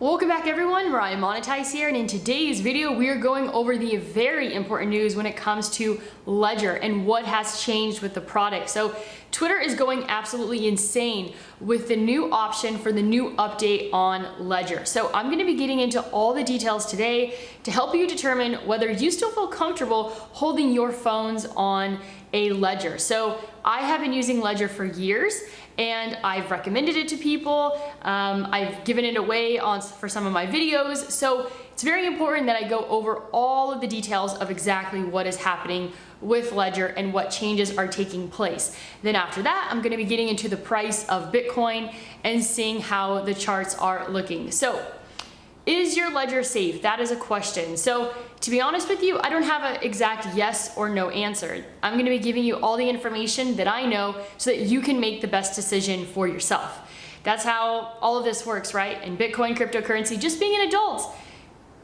Welcome back everyone, Ryan Monetize here, and in today's video we are going over the very important news when it comes to Ledger and what has changed with the product. So Twitter is going absolutely insane with the new option for the new update on Ledger. So I'm going to be getting into all the details today to help you determine whether you still feel comfortable holding your phones on a Ledger. So I have been using Ledger for years and I've recommended it to people. I've given it away for some of my videos. So it's very important that I go over all of the details of exactly what is happening with Ledger and what changes are taking place. Then after that, I'm gonna be getting into the price of Bitcoin and seeing how the charts are looking. So is your Ledger safe? That is a question. So to be honest with you, I don't have an exact yes or no answer. I'm gonna be giving you all the information that I know so that you can make the best decision for yourself. That's how all of this works, right? In Bitcoin, cryptocurrency, just being an adult.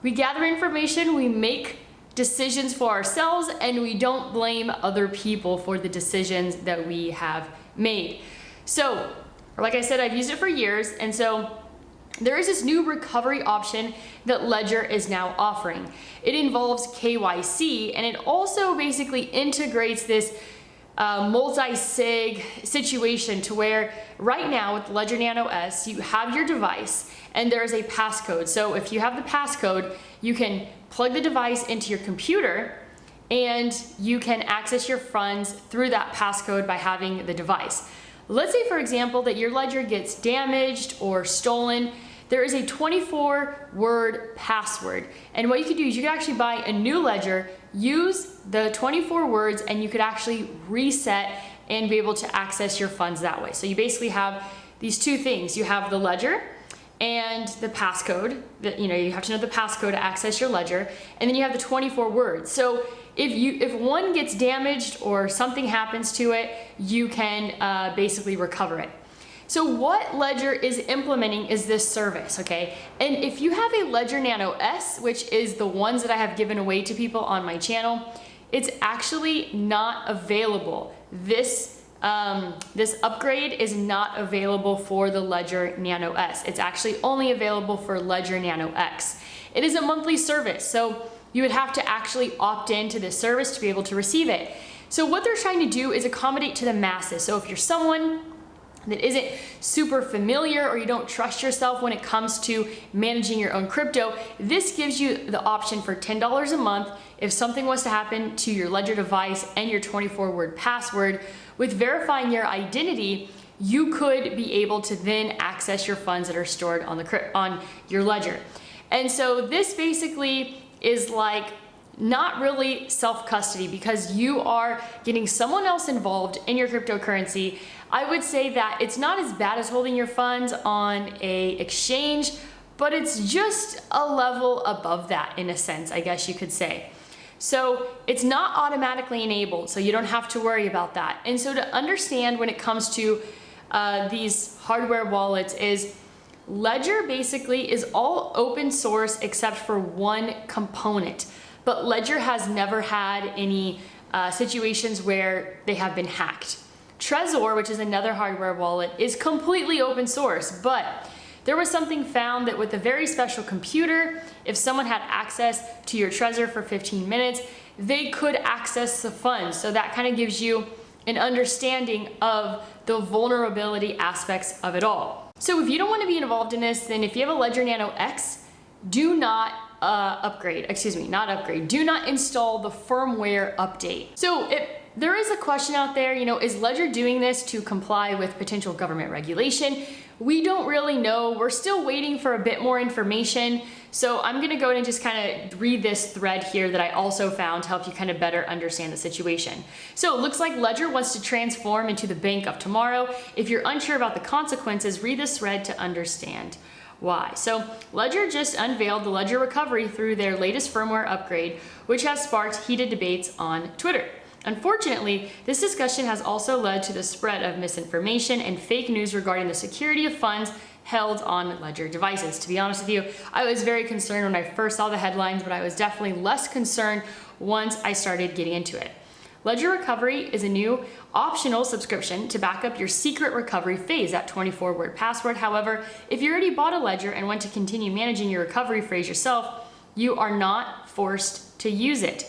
We gather information, we make decisions for ourselves, and we don't blame other people for the decisions that we have made. So, like I said, I've used it for years, and so there is this new recovery option that Ledger is now offering. It involves KYC, and it also basically integrates this multi-sig situation to where right now with Ledger Nano S, you have your device and there is a passcode. So if you have the passcode, you can plug the device into your computer and you can access your funds through that passcode by having the device. Let's say, for example, that your Ledger gets damaged or stolen. There is a 24-word password. And what you could do is you could actually buy a new Ledger, use the 24 words, and you could actually reset and be able to access your funds that way. So you basically have these two things. You have the Ledger and the passcode. You have to know the passcode to access your Ledger, and then you have the 24 words. So if one gets damaged or something happens to it, you can basically recover it. So what Ledger is implementing is this service, okay? And if you have a Ledger Nano S, which is the ones that I have given away to people on my channel, it's actually not available. This upgrade is not available for the Ledger Nano S. It's actually only available for Ledger Nano X. It is a monthly service, so you would have to actually opt into this service to be able to receive it. So what they're trying to do is accommodate to the masses. So if you're someone that isn't super familiar or you don't trust yourself when it comes to managing your own crypto, this gives you the option for $10 a month. If something was to happen to your Ledger device and your 24-word password, with verifying your identity, you could be able to then access your funds that are stored on your Ledger. And so this basically is like not really self-custody because you are getting someone else involved in your cryptocurrency. I would say that it's not as bad as holding your funds on a exchange, but it's just a level above that in a sense, I guess you could say. So it's not automatically enabled, so you don't have to worry about that. And so to understand when it comes to these hardware wallets is Ledger basically is all open source except for one component. But Ledger has never had any situations where they have been hacked. Trezor, which is another hardware wallet, is completely open source, but there was something found that with a very special computer, if someone had access to your Trezor for 15 minutes, they could access the funds. So that kind of gives you an understanding of the vulnerability aspects of it all. So if you don't want to be involved in this, then if you have a Ledger Nano X, do not do not install the firmware update. So there is a question out there, is Ledger doing this to comply with potential government regulation? We don't really know. We're still waiting for a bit more information. So I'm gonna go ahead and just kind of read this thread here that I also found to help you kind of better understand the situation. So it looks like Ledger wants to transform into the bank of tomorrow. If you're unsure about the consequences, read this thread to understand why. So Ledger just unveiled the Ledger recovery through their latest firmware upgrade, which has sparked heated debates on Twitter. Unfortunately, this discussion has also led to the spread of misinformation and fake news regarding the security of funds held on Ledger devices. To be honest with you, I was very concerned when I first saw the headlines, but I was definitely less concerned once I started getting into it. Ledger Recovery is a new optional subscription to back up your secret recovery phase, that 24-word password. However, if you already bought a Ledger and want to continue managing your recovery phrase yourself, you are not forced to use it.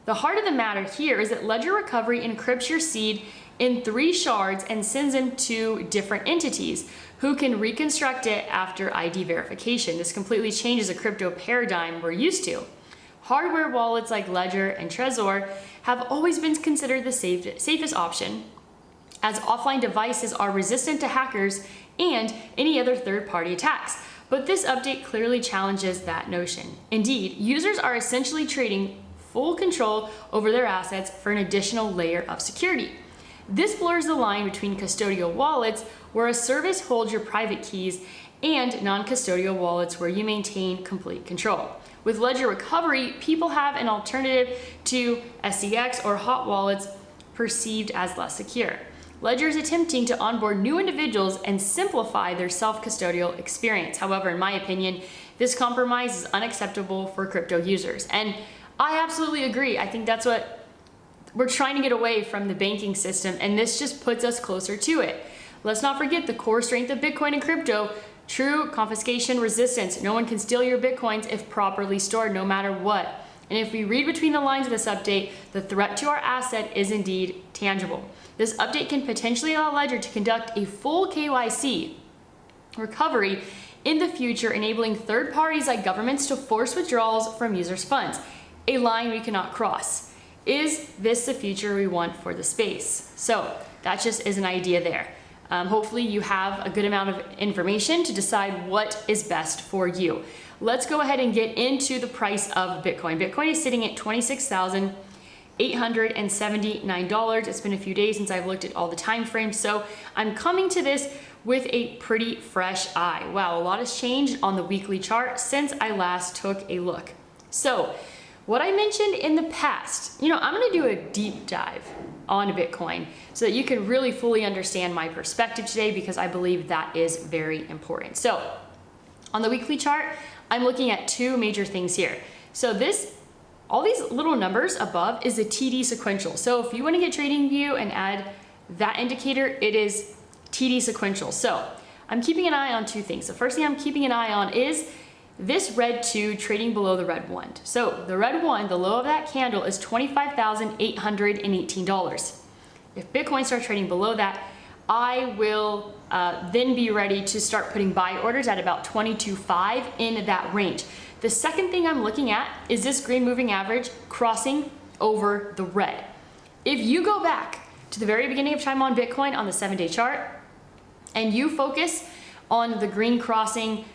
The heart of the matter here is that Ledger Recovery encrypts your seed in 3 shards and sends them to different entities who can reconstruct it after ID verification. This completely changes the crypto paradigm we're used to. Hardware wallets like Ledger and Trezor have always been considered the safest option, as offline devices are resistant to hackers and any other third-party attacks. But this update clearly challenges that notion. Indeed, users are essentially trading full control over their assets for an additional layer of security. This blurs the line between custodial wallets, where a service holds your private keys, and non-custodial wallets where you maintain complete control. With Ledger Recovery, people have an alternative to SDX or hot wallets perceived as less secure. Ledger is attempting to onboard new individuals and simplify their self-custodial experience. However, in my opinion, this compromise is unacceptable for crypto users. And I absolutely agree. I think that's what we're trying to get away from, the banking system, and this just puts us closer to it. Let's not forget the core strength of Bitcoin and crypto: true confiscation resistance. No one can steal your Bitcoins if properly stored, no matter what. And if we read between the lines of this update, the threat to our asset is indeed tangible. This update can potentially allow Ledger to conduct a full KYC recovery in the future, enabling third parties like governments to force withdrawals from users' funds, a line we cannot cross. Is this the future we want for the space? So that just is an idea there. Hopefully you have a good amount of information to decide what is best for you. Let's go ahead and get into the price of Bitcoin. Bitcoin is sitting at $26,879. It's been a few days since I've looked at all the time frames, so I'm coming to this with a pretty fresh eye. Wow, a lot has changed on the weekly chart since I last took a look. So what I mentioned in the past, I'm gonna do a deep dive on Bitcoin so that you can really fully understand my perspective today, because I believe that is very important. So on the weekly chart, I'm looking at 2 major things here. So all these little numbers above is the TD sequential. So if you want to get TradingView and add that indicator, it is TD sequential. So I'm keeping an eye on 2 things. The first thing I'm keeping an eye on is this red 2 trading below the red 1. So the red 1, the low of that candle, is $25,818. If Bitcoin starts trading below that, I will then be ready to start putting buy orders at about 22.5 in that range. The second thing I'm looking at is this green moving average crossing over the red. If you go back to the very beginning of time on Bitcoin on the 7-day chart, and you focus on the green crossing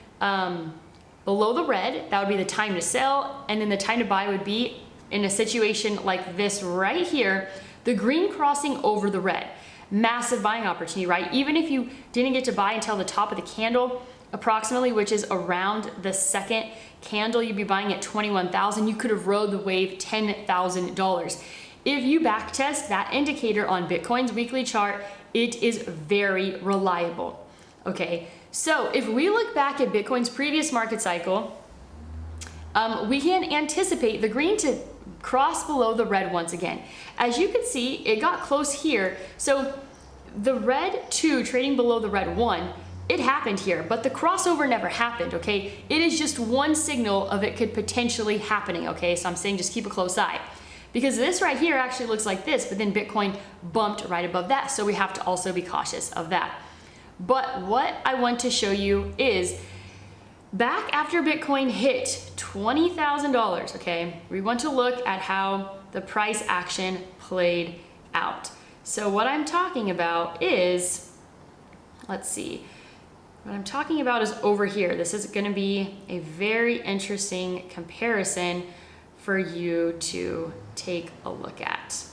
below the red, that would be the time to sell, and then the time to buy would be in a situation like this right here, the green crossing over the red. Massive buying opportunity, right? Even if you didn't get to buy until the top of the candle, approximately, which is around the second candle, you'd be buying at 21,000. You could have rode the wave $10,000. If you backtest that indicator on Bitcoin's weekly chart, it is very reliable. Okay, so if we look back at Bitcoin's previous market cycle, we can anticipate the green to cross below the red once again. As you can see, it got close here. So the red 2 trading below the red 1, it happened here, but the crossover never happened, okay? It is just one signal of it could potentially happening, okay? So I'm saying just keep a close eye. Because this right here actually looks like this, but then Bitcoin bumped right above that, so we have to also be cautious of that. But what I want to show you is back after Bitcoin hit $20,000, okay, we want to look at how the price action played out. So what I'm talking about is, let's see, what I'm talking about is over here. This is going to be a very interesting comparison for you to take a look at.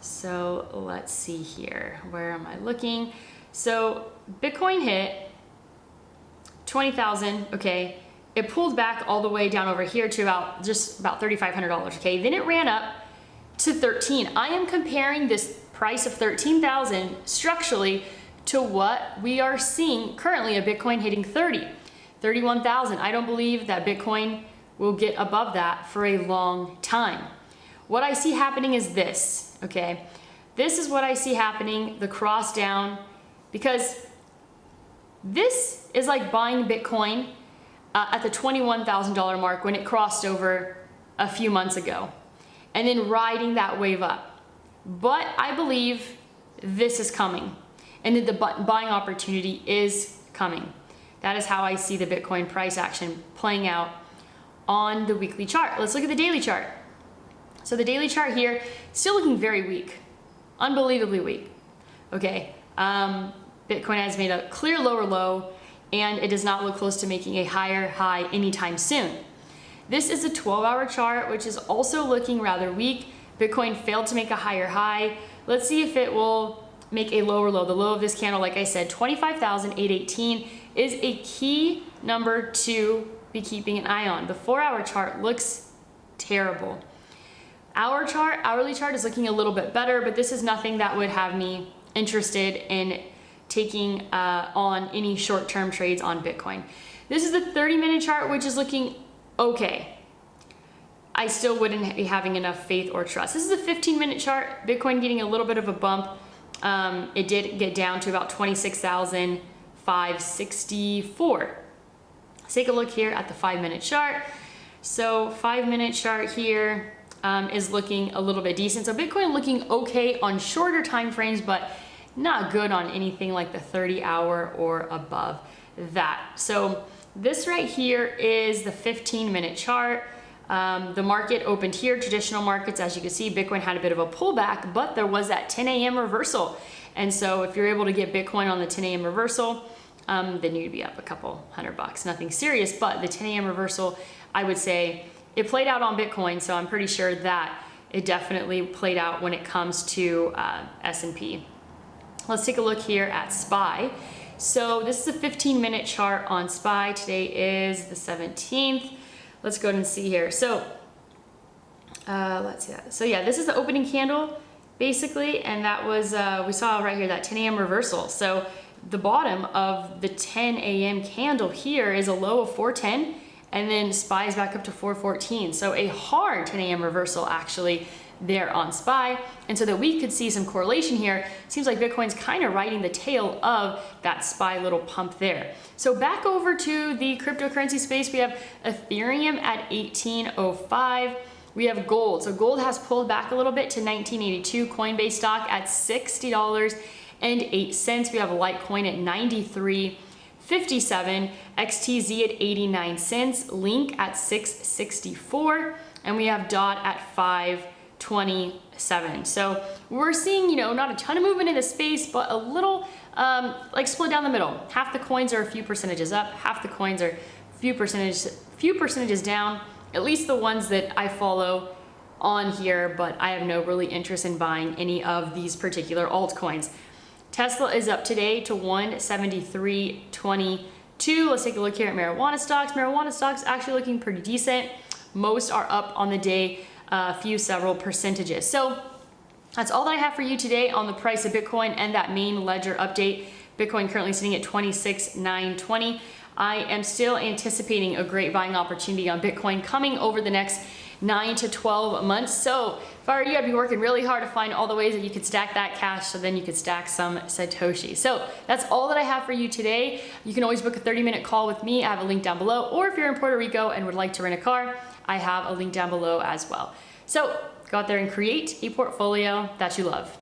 So let's see here. Where am I looking? So Bitcoin hit 20,000, okay. It pulled back all the way down over here to about $3,500, okay. Then it ran up to 13. I am comparing this price of 13,000 structurally to what we are seeing currently, a Bitcoin hitting 31,000. I don't believe that Bitcoin will get above that for a long time. what I see happening is this, okay? This is what I see happening, the cross down, because this is like buying Bitcoin at the $21,000 mark when it crossed over a few months ago, and then riding that wave up. But I believe this is coming, and that the buying opportunity is coming. That is how I see the Bitcoin price action playing out on the weekly chart. Let's look at the daily chart. So the daily chart here, still looking very weak, unbelievably weak. Okay, Bitcoin has made a clear lower low, and it does not look close to making a higher high anytime soon. This is a 12-hour chart, which is also looking rather weak. Bitcoin failed to make a higher high. Let's see if it will make a lower low. The low of this candle, like I said, 25,818 is a key number to be keeping an eye on. The 4-hour chart looks terrible. Our chart, hourly chart, is looking a little bit better, but this is nothing that would have me interested in taking on any short-term trades on Bitcoin. This is the 30-minute chart, which is looking okay. I still wouldn't be having enough faith or trust. This is the 15-minute chart, Bitcoin getting a little bit of a bump. It did get down to about 26,564. Let's take a look here at the 5-minute chart. So 5-minute chart here is looking a little bit decent. So Bitcoin looking okay on shorter time frames, but not good on anything like the 30-hour or above that. So this right here is the 15-minute chart. The market opened here, traditional markets, as you can see, Bitcoin had a bit of a pullback, but there was that 10 a.m. reversal. And so if you're able to get Bitcoin on the 10 a.m. reversal, then you'd be up a couple $100, nothing serious. But the 10 a.m. reversal, I would say it played out on Bitcoin. So I'm pretty sure that it definitely played out when it comes to S&P. Let's take a look here at SPY. So this is a 15-minute chart on SPY. Today is the 17th. Let's go ahead and see here. So let's see that. So yeah, this is the opening candle basically, and that was, we saw right here that 10 a.m. reversal. So the bottom of the 10 a.m. candle here is a low of 410, and then SPY is back up to 414. So a hard 10 a.m. reversal actually there on SPY. And so that we could see some correlation here, seems like Bitcoin's kind of riding the tail of that SPY little pump there. So back over to the cryptocurrency space, we have Ethereum at 1805. We have gold. So gold has pulled back a little bit to 1982. Coinbase stock at $60.08. We have Litecoin at 93.57. XTZ at 89 cents. Link at 664. And we have DOT at 527. So we're seeing, not a ton of movement in the space, but a little like split down the middle. Half the coins are a few percentages up, half the coins are few percentages down, at least the ones that I follow on here, but I have no really interest in buying any of these particular altcoins. Tesla is up today to 173.22. Let's take a look here at marijuana stocks. Marijuana stocks actually looking pretty decent. Most are up on the day, several percentages. So that's all that I have for you today on the price of Bitcoin and that main ledger update. Bitcoin currently sitting at 26,920. I am still anticipating a great buying opportunity on Bitcoin coming over the next 9 to 12 months. So if I were you, I'd be working really hard to find all the ways that you could stack that cash so then you could stack some Satoshi. So that's all that I have for you today. You can always book a 30-minute call with me. I have a link down below. Or if you're in Puerto Rico and would like to rent a car, I have a link down below as well. So go out there and create a portfolio that you love.